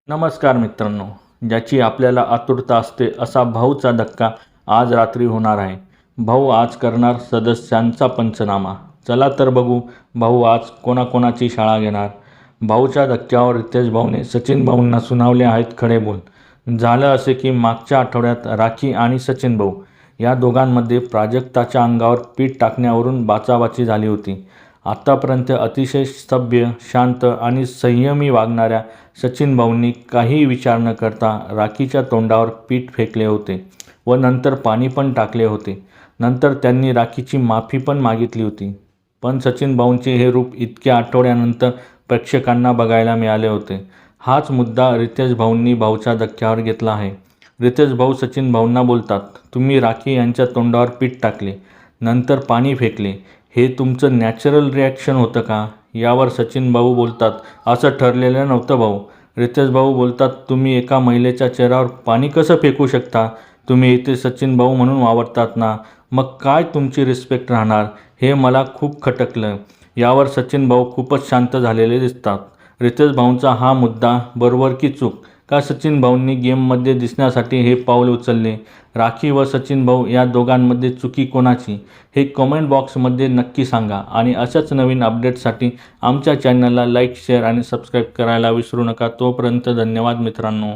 नमस्कार मित्रांनो, ज्याची आपल्याला आतुरता असते असा भाऊचा धक्का आज रात्री होणार आहे. भाऊ आज करणार सदस्यांचा पंचनामा. चला तर बघू भाऊ आज कोणाकोणाची शाळा घेणार. भाऊच्या धक्क्यावर रितेश भाऊने सचिन भाऊंना सुनावले आहेत खडे बोल. झालं असे की मागच्या आठवड्यात राखी आणि सचिन भाऊ या दोघांमध्ये प्राजक्ताच्या अंगावर पीठ टाकण्यावरून बाचाबाची झाली होती. आत्तापर्यंत अतिशय सभ्य, शांत आणि संयमी वागणाऱ्या सचिन भाऊंनी काही विचार न करता राखीच्या तोंडावर पीठ फेकले होते व नंतर पाणी पण टाकले होते. नंतर त्यांनी राखीची माफी पण मागितली होती. पण सचिन भाऊंचे हे रूप इतक्या आठवड्यानंतर प्रेक्षकांना बघायला मिळाले होते. हाच मुद्दा रितेश भाऊंनी भाऊच्या धक्क्यावर घेतला आहे. रितेश भाऊ सचिन भाऊंना बोलतात, तुम्ही राखी यांच्या तोंडावर पीठ टाकले, नंतर पाणी फेकले, हे तुमचं नॅचरल रिॲक्शन होतं का? यावर सचिन भाऊ बोलतात, असं ठरलेलं नव्हतं भाऊ. रितेश भाऊ बोलतात, तुम्ही एका महिलेच्या चेहऱ्यावर पाणी कसं फेकू शकता? तुम्ही इथे सचिन भाऊ म्हणून वावरतात ना, मग काय तुमची रिस्पेक्ट राहणार? हे मला खूप खटकलं. यावर सचिन भाऊ खूपच शांत झालेले दिसतात. रितेश भाऊंचा हा मुद्दा बरोबर की चूक? का सचिन भाऊंनी गेममध्ये दिसण्यासाठी हे पाऊल उचलले? राखी व सचिन भाऊ या दोघांमध्ये चुकी कोणाची? हे कमेंट बॉक्समध्ये नक्की सांगा आणि अशाच नवीन अपडेट्ससाठी आमच्या चॅनलला लाईक, शेअर आणि सबस्क्राईब करायला विसरू नका. तोपर्यंत धन्यवाद मित्रांनो.